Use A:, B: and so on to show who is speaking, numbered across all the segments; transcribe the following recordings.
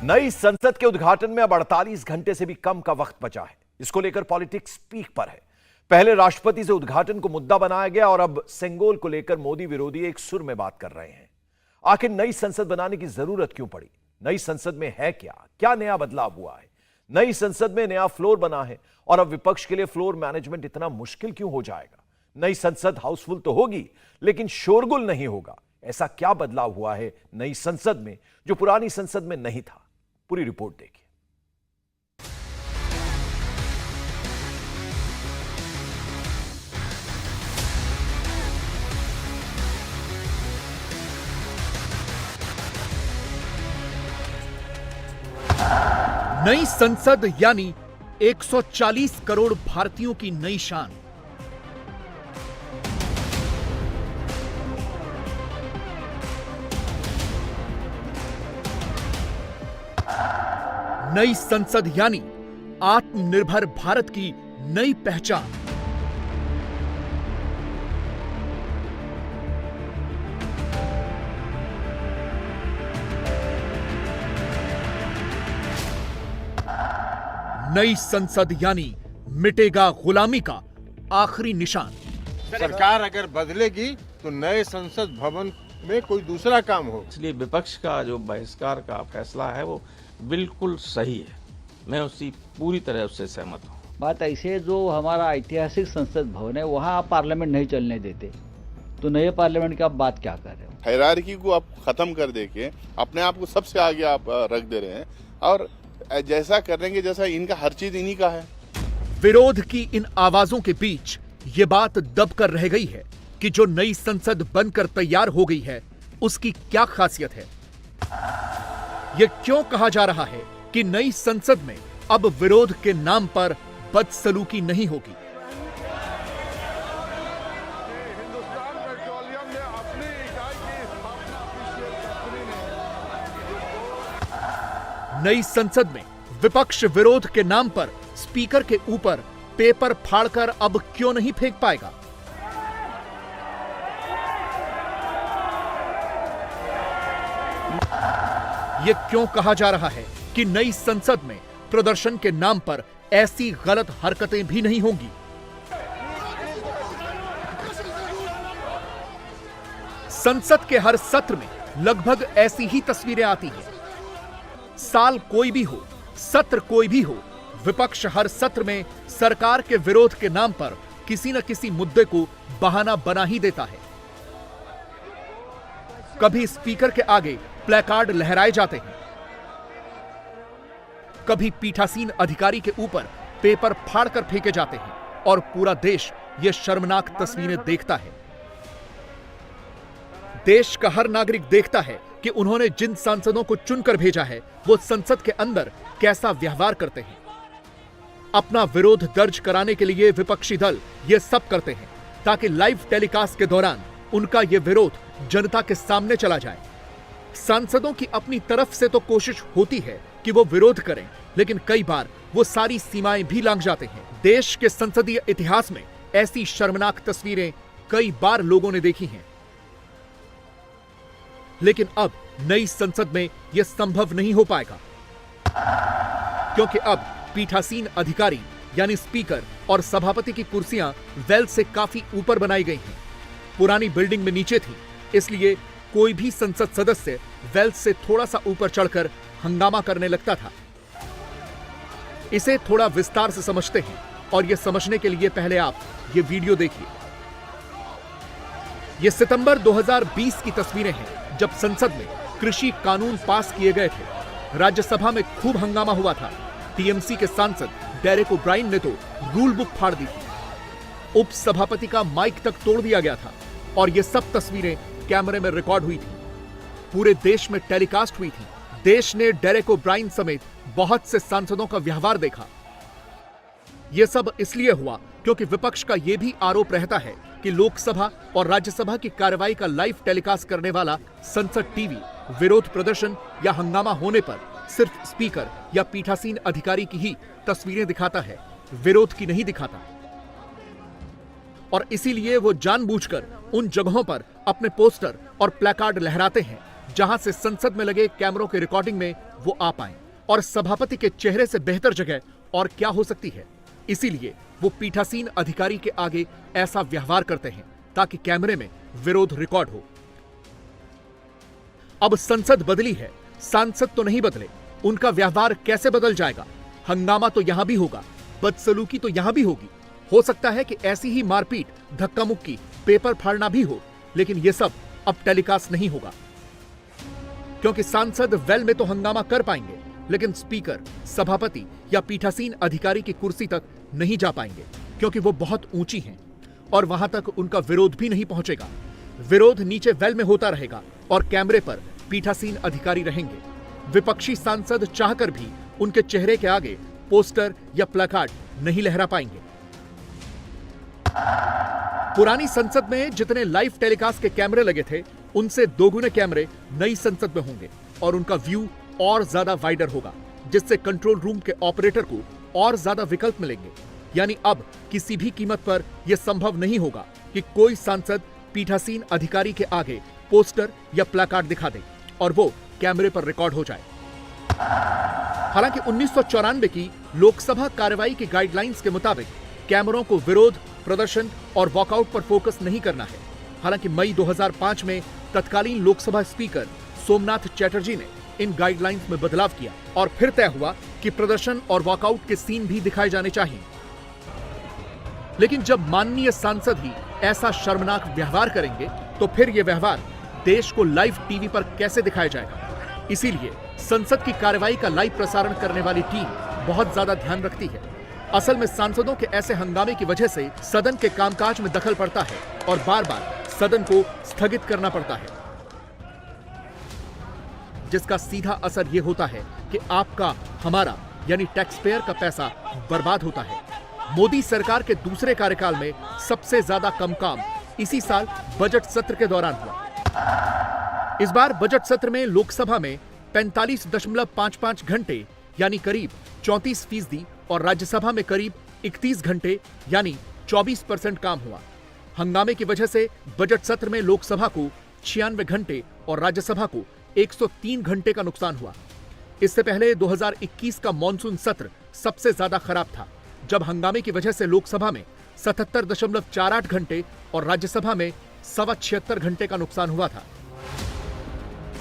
A: नई संसद के उद्घाटन में अब 48 घंटे से भी कम का वक्त बचा है। इसको लेकर पॉलिटिक्स पीक पर है। पहले राष्ट्रपति से उद्घाटन को मुद्दा बनाया गया और अब सेंगोल को लेकर मोदी विरोधी एक सुर में बात कर रहे हैं। आखिर नई संसद बनाने की जरूरत क्यों पड़ी? नई संसद में है क्या नया बदलाव हुआ है? नई संसद में नया फ्लोर बना है और अब विपक्ष के लिए फ्लोर मैनेजमेंट इतना मुश्किल क्यों हो जाएगा? नई संसद हाउसफुल तो होगी, लेकिन शोरगुल नहीं होगा। ऐसा क्या बदलाव हुआ है नई संसद में जो पुरानी संसद में नहीं था? पूरी रिपोर्ट देखिए।
B: नई संसद यानी 140 करोड़ भारतीयों की नई शान। नई संसद यानी आत्मनिर्भर भारत की नई पहचान। नई संसद यानी मिटेगा गुलामी का आखिरी निशान।
C: सरकार अगर बदलेगी तो नए संसद भवन में कोई दूसरा काम हो।
D: इसलिए विपक्ष का जो बहिष्कार का फैसला है वो बिल्कुल सही है। मैं उसकी पूरी तरह उससे सहमत हूँ।
E: बात ऐसे है, जो हमारा ऐतिहासिक संसद भवन है वहाँ आप पार्लियामेंट नहीं चलने देते, तो नए पार्लियामेंट की आप बात क्या कर रहे हो?
F: हायरार्की को आप खत्म कर देके अपने आप को सबसे आगे आप रख दे रहे हैं और जैसा करेंगे जैसा इनका हर चीज इन्हीं का है।
B: विरोध की इन आवाजों के बीच ये बात दब कर रह गई है कि जो नई संसद बनकर तैयार हो गई है उसकी क्या खासियत है। यह क्यों कहा जा रहा है कि नई संसद में अब विरोध के नाम पर बदसलूकी नहीं होगी? नई संसद में विपक्ष विरोध के नाम पर स्पीकर के ऊपर पेपर फाड़कर अब क्यों नहीं फेंक पाएगा? यह क्यों कहा जा रहा है कि नई संसद में प्रदर्शन के नाम पर ऐसी गलत हरकतें भी नहीं होंगी? संसद के हर सत्र में लगभग ऐसी ही तस्वीरें आती हैं। साल कोई भी हो, सत्र कोई भी हो, विपक्ष हर सत्र में सरकार के विरोध के नाम पर किसी न किसी मुद्दे को बहाना बना ही देता है। कभी स्पीकर के आगे प्लेकार्ड लहराए जाते हैं, कभी पीठासीन अधिकारी के ऊपर पेपर फाड़कर फेंके जाते हैं और पूरा देश ये शर्मनाक तस्वीरें देखता है। देश का हर नागरिक देखता है कि उन्होंने जिन सांसदों को चुनकर भेजा है वो संसद के अंदर कैसा व्यवहार करते हैं। अपना विरोध दर्ज कराने के लिए विपक्षी दल ये सब करते हैं ताकि लाइव टेलीकास्ट के दौरान उनका ये विरोध जनता के सामने चला जाए। सांसदों की अपनी तरफ से तो कोशिश होती है कि वो विरोध करें, लेकिन कई बार वो सारी सीमाएं भी लांघ जाते हैं। देश के संसदीय इतिहास में ऐसी शर्मनाक तस्वीरें कई बार लोगों ने देखी हैं, लेकिन अब नई संसद में यह संभव नहीं हो पाएगा, क्योंकि अब पीठासीन अधिकारी यानी स्पीकर और सभापति की कुर्सियां वेल से काफी ऊपर बनाई गई हैं। पुरानी बिल्डिंग में नीचे थी, इसलिए कोई भी संसद सदस्य वेल से थोड़ा सा ऊपर चढ़कर हंगामा करने लगता था। इसे थोड़ा विस्तार से समझते हैं और यह समझने के लिए पहले आप ये वीडियो देखिए। यह सितंबर 2020 की तस्वीरें हैं जब संसद में कृषि कानून पास किए गए थे। राज्यसभा में खूब हंगामा हुआ था। टीएमसी के सांसद डेरेक ओब्रायन ने तो रूल बुक फाड़ दी थी। उप सभापति का माइक तक तोड़ दिया गया था और ये सब तस्वीरें कैमरे में रिकॉर्ड हुई थी, पूरे देश में टेलीकास्ट हुई थी। देश ने डेरेक ओब्रायन समेत बहुत से सांसदों का व्यवहार देखा। यह सब इसलिए हुआ क्योंकि विपक्ष का यह भी आरोप रहता है कि लोकसभा और राज्यसभा की कार्रवाई का लाइव टेलीकास्ट करने वाला संसद टीवी विरोध प्रदर्शन या हंगामा होने पर सिर्फ स्पीकर या पीठासीन अधिकारी की ही तस्वीरें दिखाता है, विरोध की नहीं दिखाता। और इसीलिए वो जानबूझकर उन जगहों पर अपने पोस्टर और प्लेकार्ड लहराते हैं जहां से संसद में लगे कैमरों की रिकॉर्डिंग में वो आ पाएं और सभापति के चेहरे से बेहतर जगह और क्या हो सकती है। इसीलिए वो पीठासीन अधिकारी के आगे ऐसा व्यवहार करते हैं ताकि कैमरे में विरोध रिकॉर्ड हो। अब संसद बदली है, सांसद तो नहीं बदले, उनका व्यवहार कैसे बदल जाएगा? हंगामा तो यहां भी होगा, बदसलूकी तो यहां भी होगी। हो सकता है कि ऐसी ही मारपीट, धक्का मुक्की, पेपर फाड़ना भी हो, लेकिन यह सब अब टेलीकास्ट नहीं होगा, क्योंकि सांसद वेल में तो हंगामा कर पाएंगे, लेकिन स्पीकर, सभापति या पीठासीन अधिकारी की कुर्सी तक नहीं जा पाएंगे, क्योंकि वो बहुत ऊंची हैं और वहां तक उनका विरोध भी नहीं पहुंचेगा। विरोध नीचे वेल में होता रहेगा और कैमरे पर पीठासीन अधिकारी रहेंगे। विपक्षी सांसद चाहकर भी उनके चेहरे के आगे पोस्टर या प्लकार्ड नहीं लहरा पाएंगे। पुरानी संसद में जितने लाइव टेलीकास्ट के कैमरे लगे थे, उनसे दोगुने कैमरे नई संसद में होंगे और उनका व्यू और ज्यादा वाइडर होगा, जिससे कंट्रोल रूम के ऑपरेटर को और ज्यादा विकल्प मिलेंगे। यानी अब किसी भी कीमत पर यह संभव नहीं होगा कि कोई सांसद पीठासीन अधिकारी के आगे पोस्टर या प्लकार्ड दिखा दे और वो कैमरे पर रिकॉर्ड हो जाए। हालांकि 1994 की लोकसभा कार्रवाई की गाइडलाइंस के मुताबिक कैमरों को विरोध, प्रदर्शन और वॉकआउट पर फोकस नहीं करना है। हालांकि मई 2005 में तत्कालीन लोकसभा स्पीकर सोमनाथ चैटर्जी ने इन गाइडलाइंस में बदलाव किया और फिर तय हुआ कि प्रदर्शन और वॉकआउट के सीन भी दिखाए जाने चाहिए। लेकिन जब माननीय सांसद ही ऐसा शर्मनाक व्यवहार करेंगे, तो फिर यह व्यवहार देश को लाइव टीवी पर कैसे दिखाया जाएगा? इसीलिए संसद की कार्रवाई का लाइव प्रसारण करने वाली टीम बहुत ज्यादा ध्यान रखती है। असल में सांसदों के ऐसे हंगामे की वजह से सदन के कामकाज में दखल पड़ता है और बार बार सदन को स्थगित करना पड़ता है, जिसका सीधा असर यह होता है कि आपका, हमारा यानी टैक्स पेयर का पैसा बर्बाद होता है। मोदी सरकार के दूसरे कार्यकाल में सबसे ज्यादा कम काम इसी साल बजट सत्र के दौरान हुआ। इस बार बजट सत्र में लोकसभा में 45.55 घंटे यानी करीब 34% और राज्यसभा में करीब 31 घंटे यानी 24% काम हुआ। हंगामे की वजह से बजट सत्र में लोकसभा को 96 घंटे और राज्यसभा को 103 घंटे का नुकसान हुआ। इससे पहले 2021 का मॉनसून सत्र सबसे ज्यादा खराब था, जब हंगामे की वजह से लोकसभा में 77.48 घंटे और राज्यसभा में 76 घंटे का नुकसान हुआ था।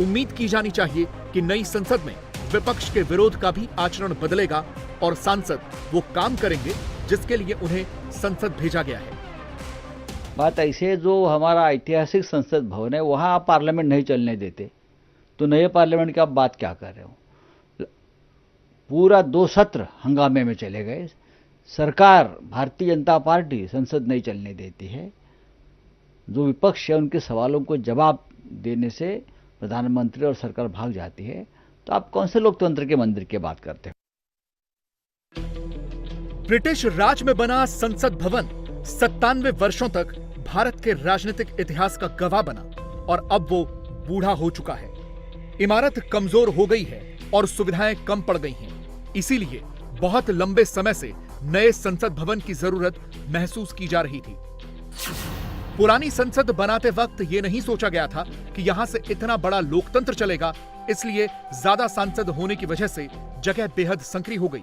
B: उम्मीद की जानी चाहिए कि नई संसद में विपक्ष के विरोध का भी आचरण बदलेगा और सांसद वो काम करेंगे जिसके लिए उन्हें संसद भेजा गया है।
E: बात ऐसे है, जो हमारा ऐतिहासिक संसद भवन है वहाँ आप पार्लियामेंट नहीं चलने देते, तो नए पार्लियामेंट की आप बात क्या कर रहे हो? पूरा 2 सत्र हंगामे में चले गए। सरकार, भारतीय जनता पार्टी संसद नहीं चलने देती है। जो विपक्ष है उनके सवालों को जवाब देने से प्रधानमंत्री और सरकार भाग जाती है, तो आप कौन से लोकतंत्र के मंदिर की बात करते हो?
B: ब्रिटिश राज में बना संसद भवन 97 वर्षों तक भारत के राजनीतिक इतिहास का गवाह बना और अब वो बूढ़ा हो चुका है। इमारत कमजोर हो गई है और सुविधाएं कम पड़ गई हैं। इसीलिए बहुत लंबे समय से नए संसद भवन की जरूरत महसूस की जा रही थी। पुरानी संसद बनाते वक्त ये नहीं सोचा गया था कि यहां से इतना बड़ा लोकतंत्र चलेगा, इसलिए ज्यादा सांसद होने की वजह से जगह बेहद संकरी हो गई।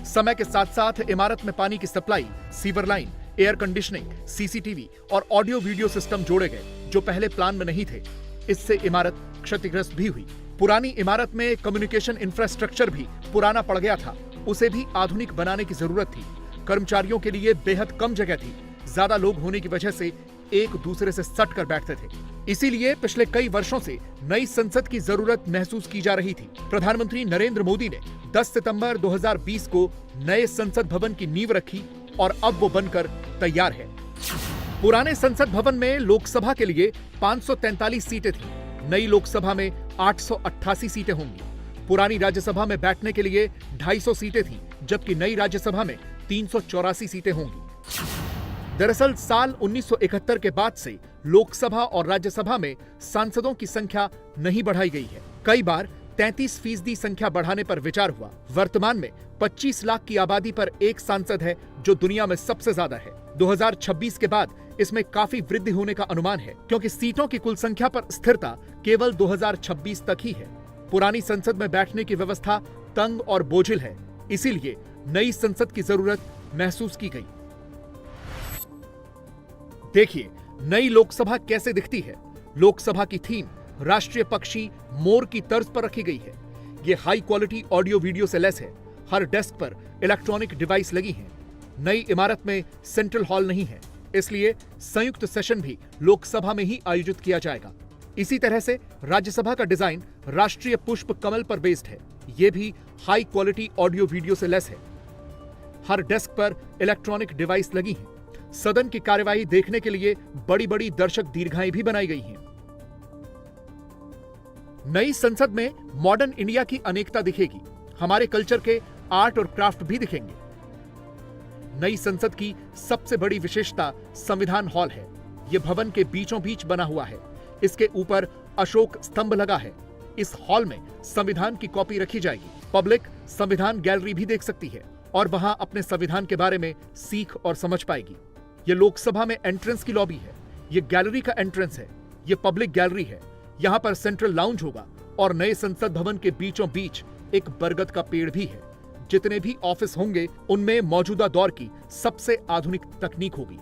B: समय के साथ साथ इमारत में पानी की supply, sewer line, air conditioning, CCTV और ऑडियो वीडियो सिस्टम जोड़े गए, जो पहले प्लान में नहीं थे। इससे इमारत क्षतिग्रस्त भी हुई। पुरानी इमारत में कम्युनिकेशन इंफ्रास्ट्रक्चर भी पुराना पड़ गया था, उसे भी आधुनिक बनाने की जरूरत थी। कर्मचारियों के लिए बेहद कम जगह थी। ज्यादा लोग होने की वजह से एक दूसरे से सट कर बैठते थे। इसीलिए पिछले कई वर्षों से नई संसद की जरूरत महसूस की जा रही थी। प्रधानमंत्री नरेंद्र मोदी ने 10 सितंबर 2020 को नए संसद भवन की नींव रखी और अब वो बनकर तैयार है। पुराने संसद भवन में लोकसभा के लिए 543 सीटें थी। नई लोकसभा में 888 सीटें होंगी। पुरानी राज्यसभा में बैठने के लिए 250 सीटें थी, जबकि नई राज्यसभा में 384 सीटें होंगी। दरअसल साल 1971 के बाद से लोकसभा और राज्यसभा में सांसदों की संख्या नहीं बढ़ाई गई है। कई बार 33% संख्या बढ़ाने पर विचार हुआ। वर्तमान में 25 लाख की आबादी पर एक सांसद है, जो दुनिया में सबसे ज्यादा है। 2026 के बाद इसमें काफी वृद्धि होने का अनुमान है, क्योंकि सीटों की कुल संख्या पर स्थिरता केवल 2026 तक ही है। पुरानी संसद में बैठने की व्यवस्था तंग और बोझिल है, इसीलिए नई संसद की जरूरत महसूस की गई। देखिए नई लोकसभा कैसे दिखती है। लोकसभा की थीम राष्ट्रीय पक्षी मोर की तर्ज पर रखी गई है। ये हाई क्वालिटी ऑडियो वीडियो से लैस है। हर डेस्क पर इलेक्ट्रॉनिक डिवाइस लगी हैं। नई इमारत में सेंट्रल हॉल नहीं है, इसलिए संयुक्त सेशन भी लोकसभा में ही आयोजित किया जाएगा। इसी तरह से राज्यसभा का डिजाइन राष्ट्रीय पुष्प कमल पर बेस्ड है। यह भी हाई क्वालिटी ऑडियो वीडियो से लैस है। हर डेस्क पर इलेक्ट्रॉनिक डिवाइस लगी हैं। सदन की कार्यवाही देखने के लिए बड़ी बड़ी दर्शक दीर्घाएं भी बनाई गई हैं। नई संसद में मॉडर्न इंडिया की अनेकता दिखेगी। हमारे कल्चर के आर्ट और क्राफ्ट भी दिखेंगे। नई संसद की सबसे बड़ी विशेषता संविधान हॉल है। यह भवन के बीचों बीच बना हुआ है। इसके ऊपर अशोक स्तंभ लगा है। इस हॉल में संविधान की कॉपी रखी जाएगी। पब्लिक संविधान गैलरी भी देख सकती है और वहां अपने संविधान के बारे में सीख और समझ पाएगी। यह लोकसभा में एंट्रेंस की लॉबी है। यह गैलरी का एंट्रेंस है। यह पब्लिक गैलरी है। यहां पर सेंट्रल लाउंज होगा और नए संसद भवन के बीचों बीच एक बरगद का पेड़ भी है। जितने भी ऑफिस होंगे उनमें मौजूदा दौर की सबसे आधुनिक तकनीक होगी।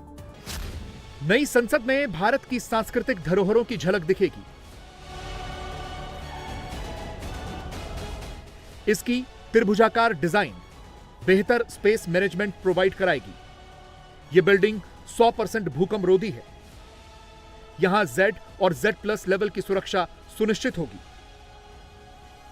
B: नई संसद में भारत की सांस्कृतिक धरोहरों की झलक दिखेगी। इसकी त्रिभुजाकार डिजाइन बेहतर स्पेस मैनेजमेंट प्रोवाइड कराएगी। यह बिल्डिंग 100% भूकंप रोधी है। यहां Z और Z+ लेवल की सुरक्षा सुनिश्चित होगी।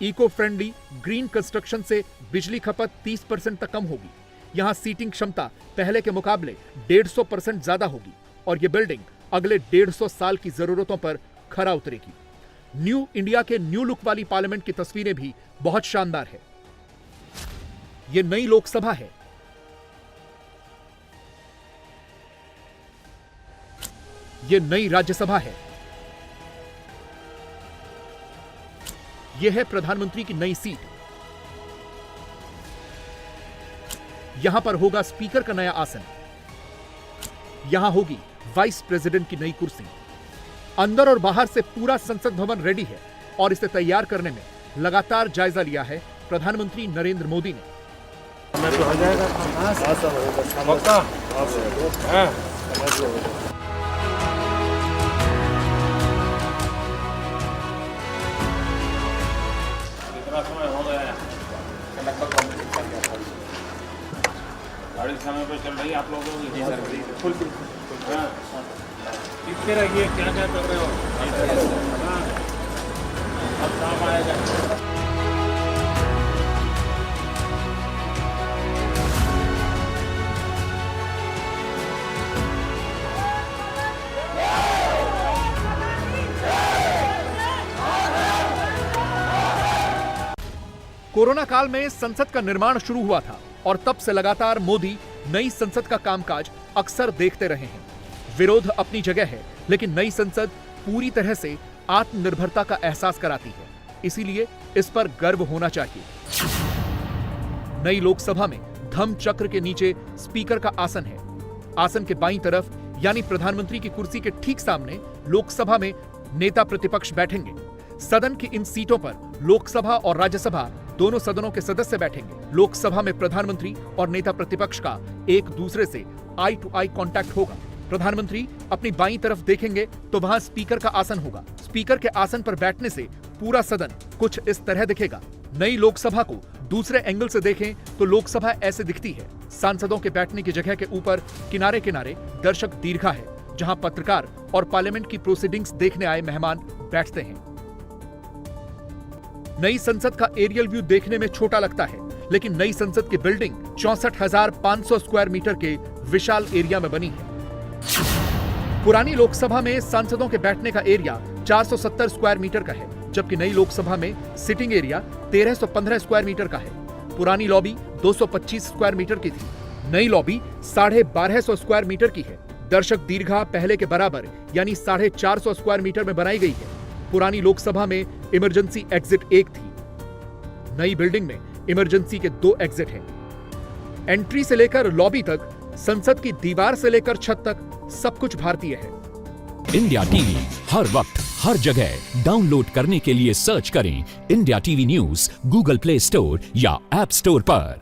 B: इको फ्रेंडली ग्रीन कंस्ट्रक्शन से बिजली खपत 30% तक कम होगी। यहां सीटिंग क्षमता पहले के मुकाबले 150% ज्यादा होगी और यह बिल्डिंग अगले 150 साल की जरूरतों पर खरा उतरेगी। न्यू इंडिया के न्यू लुक वाली पार्लियामेंट की तस्वीरें भी बहुत शानदार है। यह नई लोकसभा है। यह नई राज्यसभा है। यह है प्रधानमंत्री की नई सीट। यहां पर होगा स्पीकर का नया आसन। यहां होगी वाइस प्रेसिडेंट की नई कुर्सी। अंदर और बाहर से पूरा संसद भवन रेडी है और इसे तैयार करने में लगातार जायजा लिया है प्रधानमंत्री नरेंद्र मोदी ने।
G: गाड़ी समय पर चल रही है आप लोगों की? फुल कितने रहिए, क्या क्या कर रहे हो? अब काम आएगा।
B: कोरोना काल में संसद का निर्माण शुरू हुआ था और तब से लगातार मोदी नई संसद का कामकाज अक्सर देखते रहे हैं। विरोध अपनी जगह है, लेकिन नई संसद पूरी तरह से आत्मनिर्भरता का एहसास कराती है। इसीलिए इस पर गर्व होना चाहिए। नई लोकसभा में धम्म चक्र के नीचे स्पीकर का आसन है। आसन के बाईं तरफ यानी प्रधानमंत्री की कुर्सी के ठीक सामने लोकसभा में नेता प्रतिपक्ष बैठेंगे। सदन की इन सीटों पर लोकसभा और राज्यसभा दोनों सदनों के सदस्य बैठेंगे। लोकसभा में प्रधानमंत्री और नेता प्रतिपक्ष का एक दूसरे से आई टू आई कांटेक्ट होगा। प्रधानमंत्री अपनी बाईं तरफ देखेंगे तो वहां स्पीकर का आसन होगा। स्पीकर के आसन पर बैठने से पूरा सदन कुछ इस तरह दिखेगा। नई लोकसभा को दूसरे एंगल से देखें तो लोकसभा ऐसे दिखती है। सांसदों के बैठने की जगह के ऊपर किनारे किनारे दर्शक दीर्घा है, जहां पत्रकार और पार्लियामेंट की प्रोसीडिंग्स देखने आए मेहमान बैठते हैं। नई संसद का एरियल व्यू देखने में छोटा लगता है, लेकिन नई संसद की बिल्डिंग 64,500 स्क्वायर मीटर के विशाल एरिया में बनी है। पुरानी लोकसभा में सांसदों के बैठने का एरिया 470 स्क्वायर मीटर का है, जबकि नई लोकसभा में सिटिंग एरिया 1315 स्क्वायर मीटर का है। पुरानी लॉबी 225 स्क्वायर मीटर की थी। नई लॉबी 1250 स्क्वायर मीटर की है। दर्शक दीर्घा पहले के बराबर यानी 450 स्क्वायर मीटर में बनाई गई है। पुरानी लोकसभा में इमरजेंसी एग्जिट 1 थी। नई बिल्डिंग में इमरजेंसी के 2 एग्जिट हैं। एंट्री से लेकर लॉबी तक, संसद की दीवार से लेकर छत तक सब कुछ भारतीय है।
H: इंडिया टीवी हर वक्त हर जगह डाउनलोड करने के लिए सर्च करें India TV news Google play store या ऐप स्टोर पर।